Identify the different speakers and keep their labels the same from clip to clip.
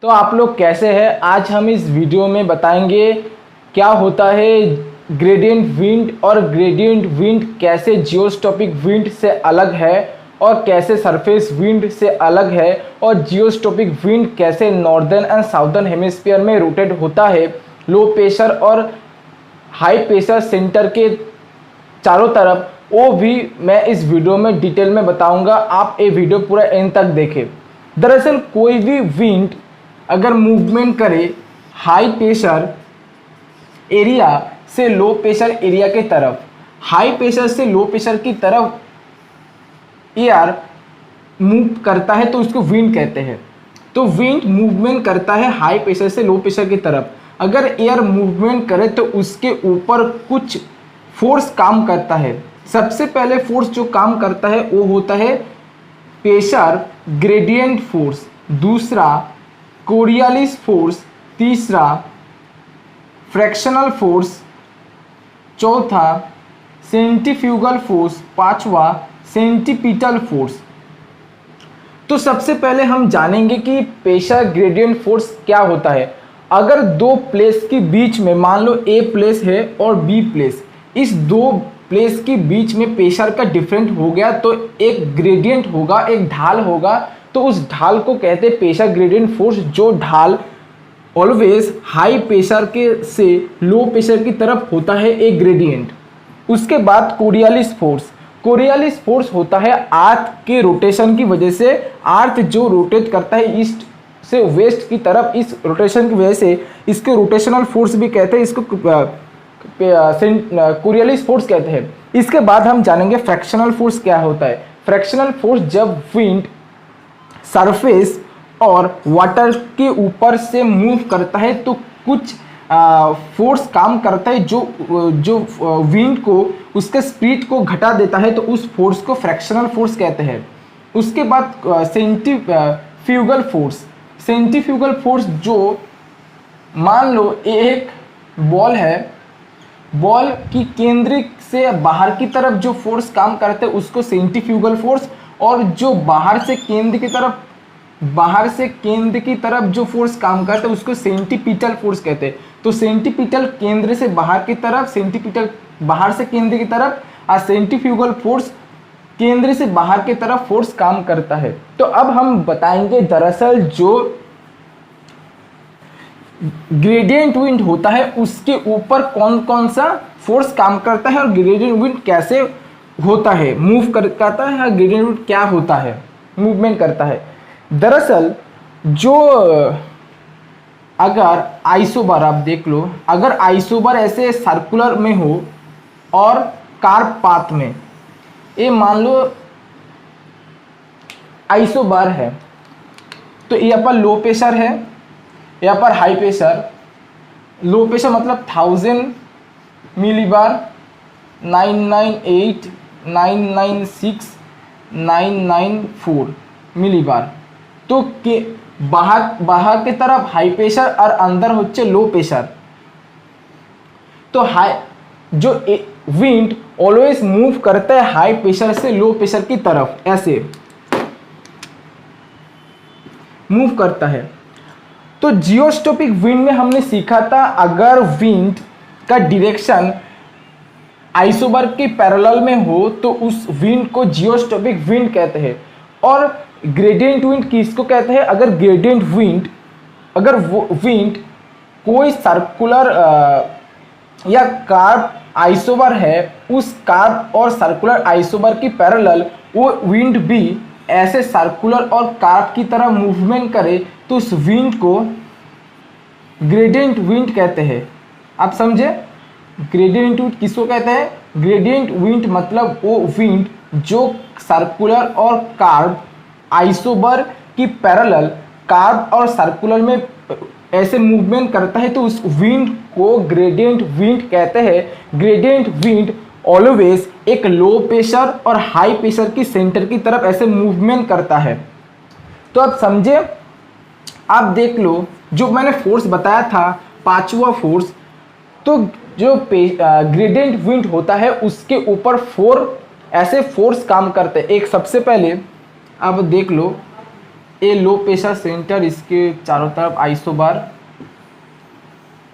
Speaker 1: तो आप लोग कैसे हैं। आज हम इस वीडियो में बताएंगे क्या होता है ग्रेडियंट विंड और ग्रेडियंट विंड कैसे जियोस्टॉपिक विंड से अलग है और कैसे सरफेस विंड से अलग है और जियोस्टॉपिक विंड कैसे नॉर्दर्न एंड साउदर्न हेमिस्फीयर में रोटेट होता है। लो प्रेशर और हाई प्रेशर सेंटर के चारों तरफ वो भी मैं इस वीडियो में डिटेल में बताऊंगा। आप ये वीडियो पूरा एंड तक देखें। दरअसल कोई भी विंड अगर मूवमेंट करे हाई प्रेशर एरिया से लो प्रेशर एरिया के तरफ, हाई प्रेशर से लो प्रेशर की तरफ एयर मूव करता है तो उसको विंड कहते हैं। तो विंड मूवमेंट करता है हाई प्रेशर से लो प्रेशर की तरफ। अगर एयर मूवमेंट करे तो उसके ऊपर कुछ फोर्स काम करता है। सबसे पहले फोर्स जो काम करता है वो होता है प्रेशर ग्रेडियंट फोर्स, दूसरा कोरियोलिस फोर्स, तीसरा फ्रैक्शनल फोर्स, चौथा सेंट्रीफ्यूगल फोर्स, पांचवा सेंट्रीपिटल फोर्स। तो सबसे पहले हम जानेंगे कि प्रेशर ग्रेडियंट फोर्स क्या होता है। अगर दो प्लेस के बीच में मान लो ए प्लेस है और बी प्लेस, इस दो प्लेस के बीच में प्रेशर का डिफरेंट हो गया तो एक ग्रेडियंट होगा, एक ढाल होगा। तो उस ढाल को कहते हैं प्रेशर ग्रेडियंट फोर्स। जो ढाल ऑलवेज हाई प्रेशर के से लो प्रेशर की तरफ होता है एक ग्रेडियंट। उसके बाद कोरियोलिस फोर्स। कोरियोलिस फोर्स होता है अर्थ के रोटेशन की वजह से, अर्थ जो रोटेट करता है ईस्ट से वेस्ट की तरफ, इस रोटेशन की वजह से इसके रोटेशनल फोर्स भी कहते हैं, इसको कोरियोलिस फोर्स कहते हैं। इसके बाद हम जानेंगे फ्रैक्शनल फोर्स क्या होता है। फ्रैक्शनल फोर्स जब विंड सरफेस और वाटर के ऊपर से मूव करता है तो कुछ फोर्स काम करता है जो विंड को उसके स्पीड को घटा देता है, तो उस फोर्स को फ्रैक्शनल फोर्स कहते हैं। उसके बाद सेंट्रीफ्यूगल फोर्स। सेंट्रीफ्यूगल फोर्स जो मान लो एक बॉल है, बॉल की केंद्र से बाहर की तरफ जो फोर्स काम करते हैं उसको सेंट्रीफ्यूगल फोर्स, और जो बाहर से केंद्र की तरफ जो फोर्स काम करता है उसको सेंट्रीपिटल फोर्स कहते हैं। तो सेंट्रीपिटल केंद्र से बाहर की तरफ, सेंट्रीपिटल बाहर से केंद्र की तरफ, और सेंट्रीफ्यूगल फोर्स केंद्र से बाहर की तरफ फोर्स काम करता है। तो अब हम बताएंगे दरअसल जो ग्रेडियंट विंड होता है उसके ऊपर कौन कौन सा फोर्स काम करता है और ग्रेडियंट विंड कैसे होता है, मूव करता है, या ग्रेडियंट विंड क्या होता है, मूवमेंट करता है। दरअसल जो अगर आइसोबार आप देख लो, अगर आइसोबार ऐसे सर्कुलर में हो और कार्प पाथ में, ये मान लो आइसोबार है, तो यहाँ पर लो प्रेशर है, यहाँ पर हाई प्रेशर। लो प्रेशर मतलब 1000 मिलीबार, 998, 996, 994 मिलीबार। तो के बाहर के तरफ हाई प्रेशर और अंदर होच्छे लो प्रेशर। तो हाई जो विंड ऑलवेज मूव करता है हाई प्रेशर से लो प्रेशर की तरफ, ऐसे मूव करता है। तो जियोस्टॉपिक विंड में हमने सीखा था अगर विंड का डायरेक्शन आइसोबार के पैरेलल में हो तो उस विंड को जियोस्टॉपिक विंड कहते हैं। और ग्रेडियंट विंड किसको कहते हैं? अगर ग्रेडियंट विंड, अगर वो विंड कोई सर्कुलर या कार्व आइसोबार है, उस कार्व और सर्कुलर आइसोबार की पैरेलल वो विंड भी ऐसे सर्कुलर और कार्व की तरह मूवमेंट करे तो उस विंड को ग्रेडियंट विंड कहते हैं। आप समझे? ग्रेडियंट विंड किसको कहते हैं? ग्रेडियंट विंड मतलब वो विंड जो सर्कुलर और कार्व आइसोबार की पैरेलल कार्व और सर्कुलर में ऐसे मूवमेंट करता है तो उस विंड को ग्रेडियंट विंड कहते हैं। ग्रेडियंट विंड ऑलवेज एक लो प्रेशर और हाई प्रेशर की सेंटर की तरफ ऐसे मूवमेंट करता है। तो आप समझे? आप देख लो जो मैंने फोर्स बताया था, पांचवा फोर्स। तो जो ग्रेडियंट विंड होता है उसके ऊपर ऐसे फोर्स काम करते हैं। एक सबसे पहले आप देख लो ए लो प्रेशर सेंटर, इसके चारों तरफ आइसोबार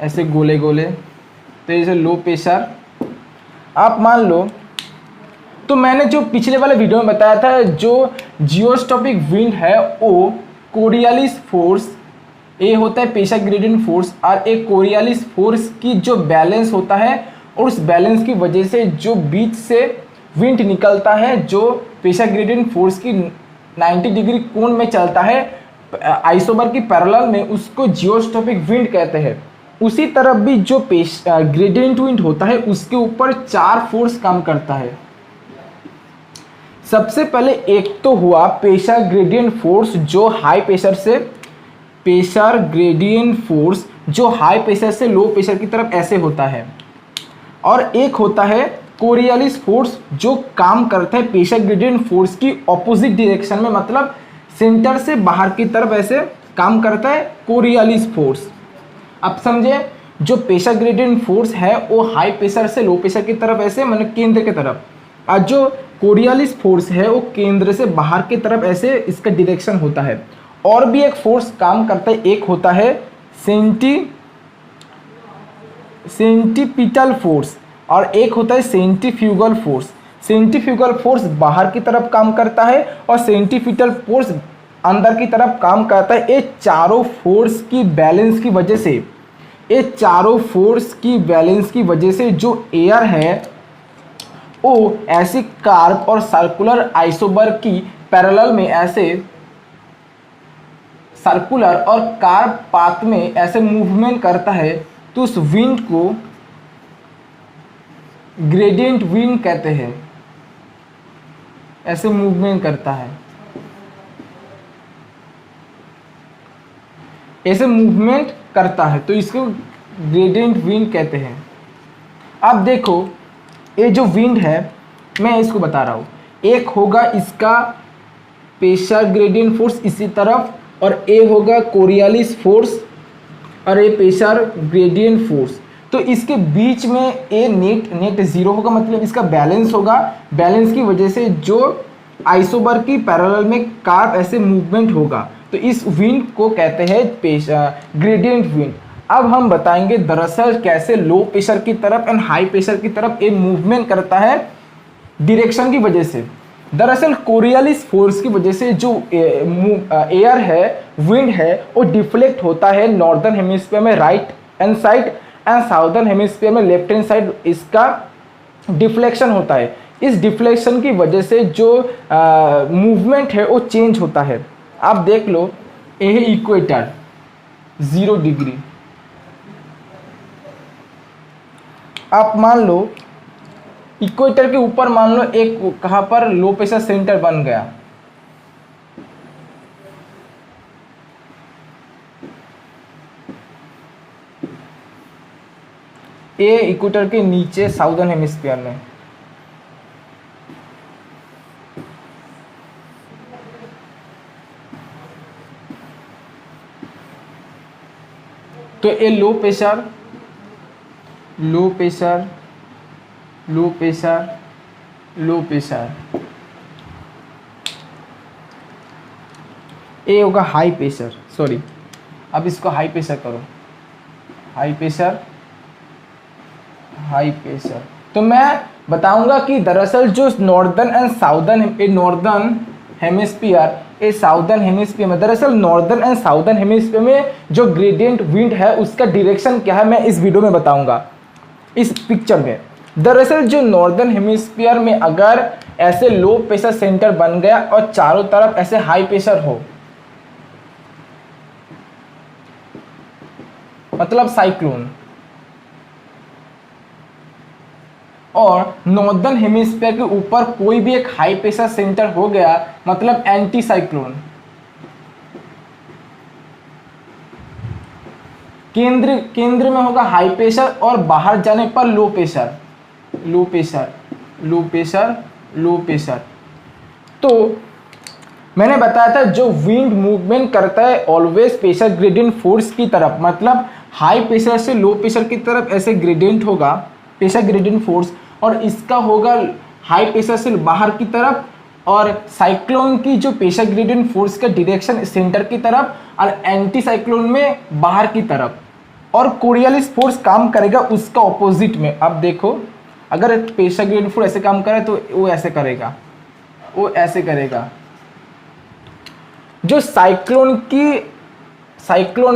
Speaker 1: ऐसे गोले गोले, तो ये लो प्रेशर आप मान लो। तो मैंने जो पिछले वाले वीडियो में बताया था, जो जियोस्टॉपिक विंड है वो कोरियालिस फोर्स, ए होता है प्रेशर ग्रेडियंट फोर्स, और एक कोरियालिस फोर्स की जो बैलेंस होता है, और उस बैलेंस की वजह से जो बीच से विंड निकलता है, जो प्रेशर ग्रेडियंट फोर्स की 90 डिग्री कोण में चलता है आइसोबर की पैरेलल में, उसको जियोस्टॉपिक विंड कहते हैं। उसी तरफ भी जो ग्रेडियंट विंड होता है उसके ऊपर 4 फोर्स काम करता है। सबसे पहले एक तो हुआ प्रेशर ग्रेडियंट फोर्स, जो हाई प्रेशर से प्रेशर ग्रेडियंट फोर्स जो हाई प्रेशर से लो प्रेशर की तरफ ऐसे होता है, और एक होता है कोरियालिस फोर्स जो काम करता है प्रेशर ग्रेडियंट फोर्स की ऑपोजिट डायरेक्शन में, मतलब सेंटर से बाहर की तरफ ऐसे काम करता है कोरियालिस फोर्स। अब समझे, जो प्रेशर ग्रेडियंट फोर्स है वो हाई प्रेशर से लो प्रेशर की तरफ ऐसे, मतलब केंद्र की तरफ, और जो कोरियालिस फोर्स है वो केंद्र से बाहर की तरफ ऐसे इसका डायरेक्शन होता है। और भी एक फोर्स काम करता है, एक होता है सेंटीपिटल फोर्स, और एक होता है सेंट्रीफ्यूगल फोर्स। सेंट्रीफ्यूगल फोर्स बाहर की तरफ काम करता है और सेंट्रीपिटल फोर्स अंदर की तरफ काम करता है। ये चारों फोर्स की बैलेंस की वजह से, ये चारों फोर्स की बैलेंस की वजह से जो एयर है वो ऐसी कार्ब और सर्कुलर आइसोबर की पैरेलल में ऐसे सर्कुलर और कार्ब पाथ में ऐसे मूवमेंट करता है, तो उस विंड को ग्रेडियंट विंड कहते हैं। ऐसे मूवमेंट करता है, ऐसे मूवमेंट करता है, तो इसको ग्रेडियंट विंड कहते हैं। अब देखो, ये जो विंड है मैं इसको बता रहा हूँ, एक होगा इसका प्रेशर ग्रेडियंट फोर्स इसी तरफ, और ए होगा कोरियालिस फोर्स, और ये प्रेशर ग्रेडियंट फोर्स। तो इसके बीच में ए नेट जीरो होगा, मतलब इसका बैलेंस होगा। बैलेंस की वजह से जो आइसोबर की पैरेलल में कार्ब ऐसे मूवमेंट होगा, तो इस विंड को कहते हैं ग्रेडियंट विंड। अब हम बताएंगे दरअसल कैसे लो प्रेशर की तरफ एंड हाई प्रेशर की तरफ ये मूवमेंट करता है डायरेक्शन की वजह से। दरअसल कोरियालिस फोर्स की वजह से जो एयर है, विंड है, वो डिफ्लेक्ट होता है नॉर्दर्न हेमिस्फीयर में right hand side and southern hemisphere में लेफ्ट हैंड साइड, इसका डिफ्लेक्शन होता है। इस डिफ्लेक्शन की वजह से जो मूवमेंट है वो चेंज होता है। आप देख लो, ये है इक्वेटर 0 डिग्री। आप मान लो इक्वेटर के ऊपर मान लो एक कहाँ पर लो प्रेशर सेंटर बन गया, ये इक्वेटर के नीचे साउदर्न हेमिस्फीयर में। तो ये low pressure low pressure low pressure low pressure, ये होगा हाई प्रेशर। सॉरी, अब इसको हाई प्रेशर करो, हाई प्रेशर हाई प्रेशर। तो मैं बताऊंगा कि दरअसल जो northern and southern, A northern hemisphere, A southern hemisphere में, दरअसल नॉर्दर्न एंड साउदर्न हेमिस्फीयर में जो ग्रेडियंट विंड है उसका डायरेक्शन क्या है मैं इस वीडियो में बताऊंगा, इस पिक्चर में। दरअसल जो नॉर्दर्न हेमिस्फीयर में अगर ऐसे लो प्रेशर सेंटर बन गया और चारों तरफ ऐसे हाई प्रेशर हो, मतलब साइक्लोन, और नॉर्दर्न हेमिस्फीयर के ऊपर कोई भी एक हाई प्रेशर सेंटर हो गया, मतलब एंटी साइक्लोन। केंद्र में होगा हाई प्रेशर और बाहर जाने पर low pressure low pressure low pressure low pressure. तो मैंने बताया था जो विंड मूवमेंट करता है ऑलवेज प्रेशर ग्रेडियंट फोर्स की तरफ, मतलब हाई प्रेशर से लो प्रेशर की तरफ ऐसे ग्रेडियंट होगा प्रेशर ग्रेडियंट फोर्स, और इसका होगा हाई प्रेशर से बाहर की तरफ और साइक्लोन की जो प्रेशर ग्रेडियंट फोर्स का डायरेक्शन सेंटर की तरफ और एंटी साइक्लोन में बाहर की तरफ, और कोरियलिस फोर्स काम करेगा उसका ऑपोजिट में। अब देखो, अगर प्रेशर ग्रेडियंट फोर्स ऐसे काम करे तो वो ऐसे करेगा, वो ऐसे करेगा। जो साइक्लोन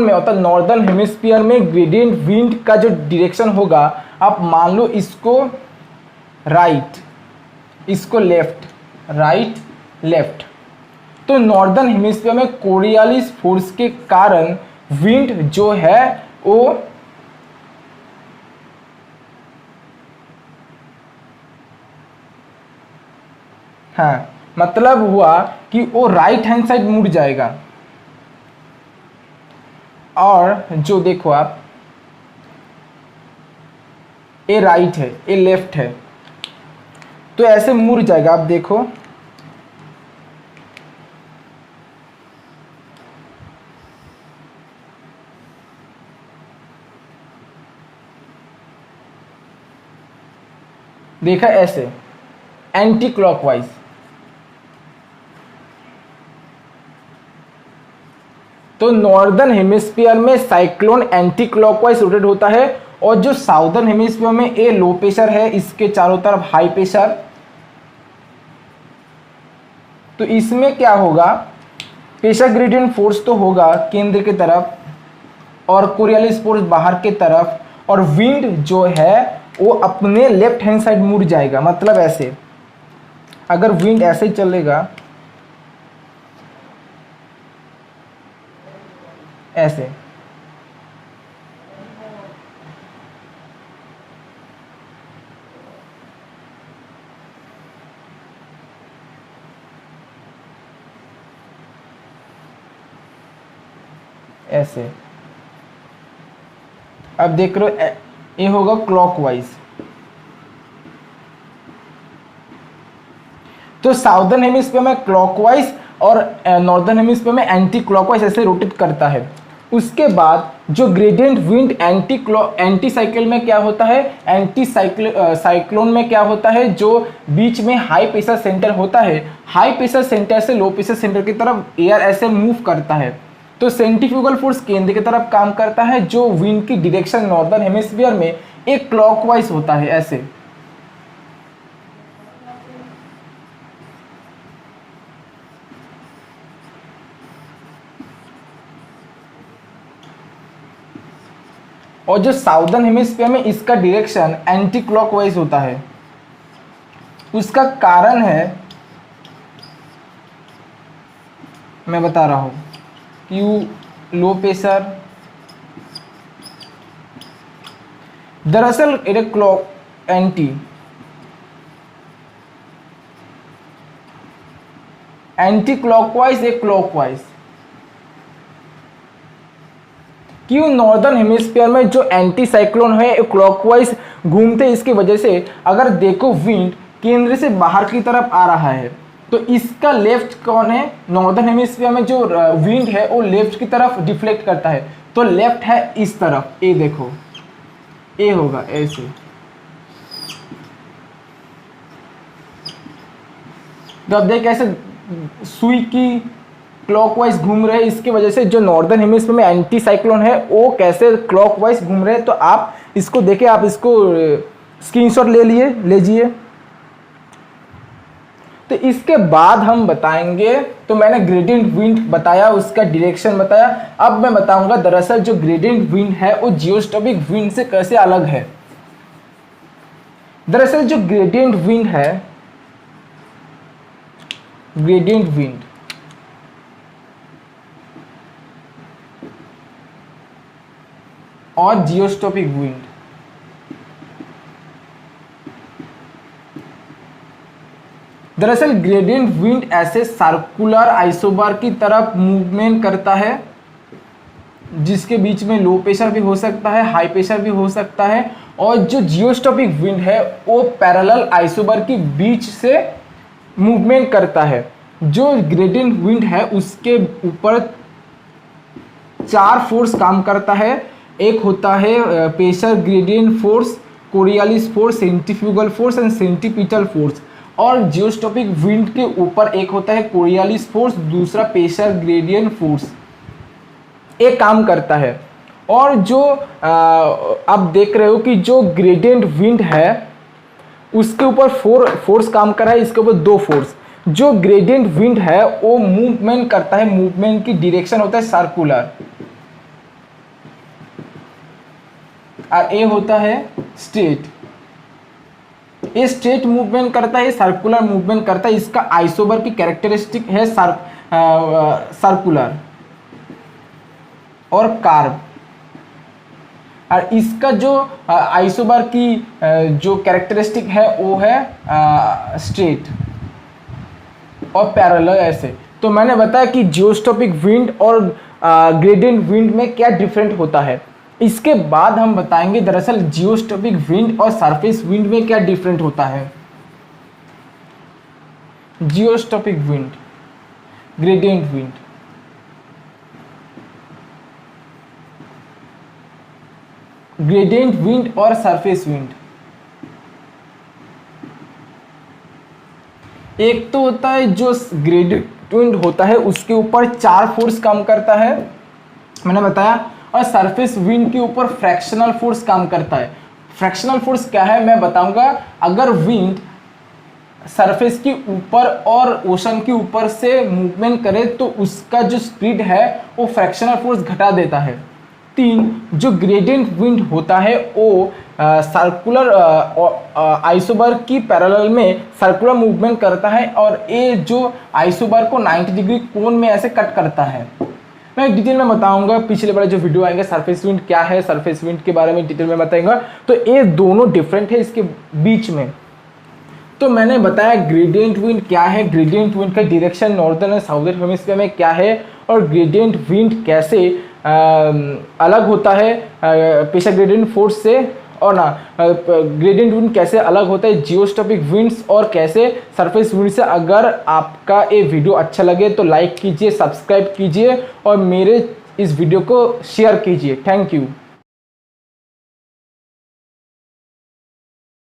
Speaker 1: में होता है नॉर्दर्न हेमिस्फीयर में ग्रेडियंट विंड का जो डायरेक्शन होगा, आप मान लो इसको राइट, इसको लेफ्ट, राइट लेफ्ट, तो नॉर्दर्न हेमिस्फीयर में कोरियलिस फोर्स के कारण विंड जो है वो हाँ, मतलब हुआ कि वो राइट हैंड साइड मुड़ जाएगा। और जो देखो आप, ए राइट है, ए लेफ्ट है, तो ऐसे मुड़ जाएगा। आप देखो, देखा ऐसे एंटी क्लॉकवाइज। तो नॉर्दर्न हेमिस्फीयर में साइक्लोन एंटी क्लॉकवाइज रोटेट होता है, और जो साउदर्न हेमिस्फीयर में ए लो प्रेशर है, इसके चारों तरफ हाई प्रेशर। तो इसमें क्या होगा, प्रेशर ग्रेडियंट फोर्स तो होगा केंद्र की तरफ और कोरियलिस फोर्स बाहर की तरफ, और विंड जो है वो अपने लेफ्ट हैंड साइड मुड़ जाएगा। मतलब ऐसे, अगर विंड ऐसे चलेगा, ऐसे, ऐसे। अब देख लो, ये होगा क्लॉकवाइज। तो साउदर्न हेमिस्फीयर में क्लॉकवाइज और नॉर्दर्न हेमिस्फीयर में एंटी क्लॉकवाइज ऐसे रोटेट करता है। उसके बाद जो ग्रेडियंट विंड एंटी साइकिल में क्या होता है, साइक्लोन में क्या होता है, जो बीच में हाई प्रेशर सेंटर होता है, हाई प्रेशर सेंटर से लो प्रेशर सेंटर की तरफ एयर ऐसे मूव करता है। तो सेंट्रीफ्यूगल फोर्स केंद्र की तरफ काम करता है, जो विंड की डायरेक्शन नॉर्दर्न हेमिस्फीयर में एक क्लॉकवाइज होता है, ऐसे। और जो साउदर्न हेमिस्फीयर में इसका डायरेक्शन एंटी क्लॉकवाइज होता है। उसका कारण है, मैं बता रहा हूं, क्यू लो प्रेशर। दरअसल क्लॉक एंटी क्लॉकवाइज एक क्लॉकवाइज, क्यों नॉर्दर्न हेमिस्फीयर में जो एंटी साइक्लोन है क्लॉकवाइज घूमते, इसकी वजह से अगर देखो विंड केंद्र से बाहर की तरफ आ रहा है, तो इसका लेफ्ट कौन है, नॉर्दर्न हेमिस्फीयर में जो विंड है वो लेफ्ट की तरफ डिफ्लेक्ट करता है। तो लेफ्ट है इस तरफ, ए देखो, ए होगा ऐसे। तो अब देख ऐसे सुई की क्लॉकवाइज घूम रहे हैं, इसकी वजह से जो नॉर्दर्न हेमिस्फीयर में एंटी साइक्लोन है वो कैसे क्लॉकवाइज घूम रहे हैं। तो आप इसको देखें, आप इसको स्क्रीनशॉट ले लीजिए। तो इसके बाद हम बताएंगे, तो मैंने ग्रेडियंट विंड बताया, उसका डायरेक्शन बताया। अब मैं बताऊंगा दरअसल जो ग्रेडियंट विंड है वो जियोस्टॉपिक विंड से कैसे अलग है। दरअसल जो ग्रेडियंट विंड है, ग्रेडियंट विंड और जियोस्टॉपिक विंड, दरअसल ग्रेडियंट विंड ऐसे सर्कुलर आइसोबार की तरफ मूवमेंट करता है, जिसके बीच में लो प्रेशर भी हो सकता है, हाई प्रेशर भी हो सकता है। और जो जियोस्टॉपिक विंड है वो पैरेलल आइसोबार के बीच से मूवमेंट करता है। जो ग्रेडियंट विंड है उसके ऊपर 4 फोर्स काम करता है। एक होता है pressure gradient force, Coriolis force, centrifugal force and centripetal force. और जियोस्टॉपिक विंड के ऊपर एक होता है कोरियालिस फोर्स, दूसरा प्रेशर ग्रेडियंट फोर्स, एक काम करता है। और जो आप देख रहे हो कि जो ग्रेडियंट विंड है उसके ऊपर फोर्स काम कर रहा है, इसके ऊपर 2 फोर्स। जो ग्रेडियंट विंड है वो मूवमेंट करता है, मूवमेंट की डायरेक्शन होता है सर्कुलर, और ये होता है स्ट्रेट। ये स्ट्रेट मूवमेंट करता है, सर्कुलर मूवमेंट करता है। इसका आइसोबर की कैरेक्टरिस्टिक है सर्कुलर और कार्व। और इसका जो आइसोबर की जो कैरेक्टरिस्टिक है वो है स्ट्रेट और पैरेलल ऐसे। तो मैंने बताया कि जियोस्टॉपिक विंड और ग्रेडियंट विंड में क्या डिफरेंट होता है। इसके बाद हम बताएंगे दरअसल जियोस्टॉपिक विंड और सरफेस विंड में क्या डिफरेंट होता है। Geostrophic wind, gradient wind, gradient wind और सरफेस विंड, एक तो होता है जो ग्रेडियंट विंड होता है उसके ऊपर 4 फोर्स काम करता है, मैंने बताया। और सरफेस विंड के ऊपर फ्रैक्शनल फोर्स काम करता है। फ्रैक्शनल फोर्स क्या है मैं बताऊंगा। अगर विंड सरफेस के ऊपर और ओशन के ऊपर से मूवमेंट करे तो उसका जो स्पीड है वो फ्रैक्शनल फोर्स घटा देता है। 3, जो ग्रेडियंट विंड होता है वो सर्कुलर आइसोबर की पैरेलल में सर्कुलर मूवमेंट करता है, और ये जो आइसोबर को 90 डिग्री कोण में ऐसे कट करता है। मैं डिटेल में बताऊंगा, पिछले वाले जो वीडियो आएंगे सरफेस विंड क्या है, सरफेस विंड के बारे में डिटेल में बताऊंगा। तो ये दोनों डिफरेंट है इसके बीच में। तो मैंने बताया ग्रेडियंट विंड क्या है, ग्रेडियंट विंड का डायरेक्शन नॉर्दर्न और साउदर्न हेमिस्फीयर में क्या है, और ग्रेडियंट विंड कैसे अलग होता है प्रेशर ग्रेडियंट फोर्स से, और ना ग्रेडियंट विंड कैसे अलग होता है जियोस्टॉपिक विंड्स और कैसे सरफेस विंड से। अगर आपका ये वीडियो अच्छा लगे तो लाइक कीजिए, सब्सक्राइब कीजिए और मेरे इस वीडियो को शेयर कीजिए। Thank you.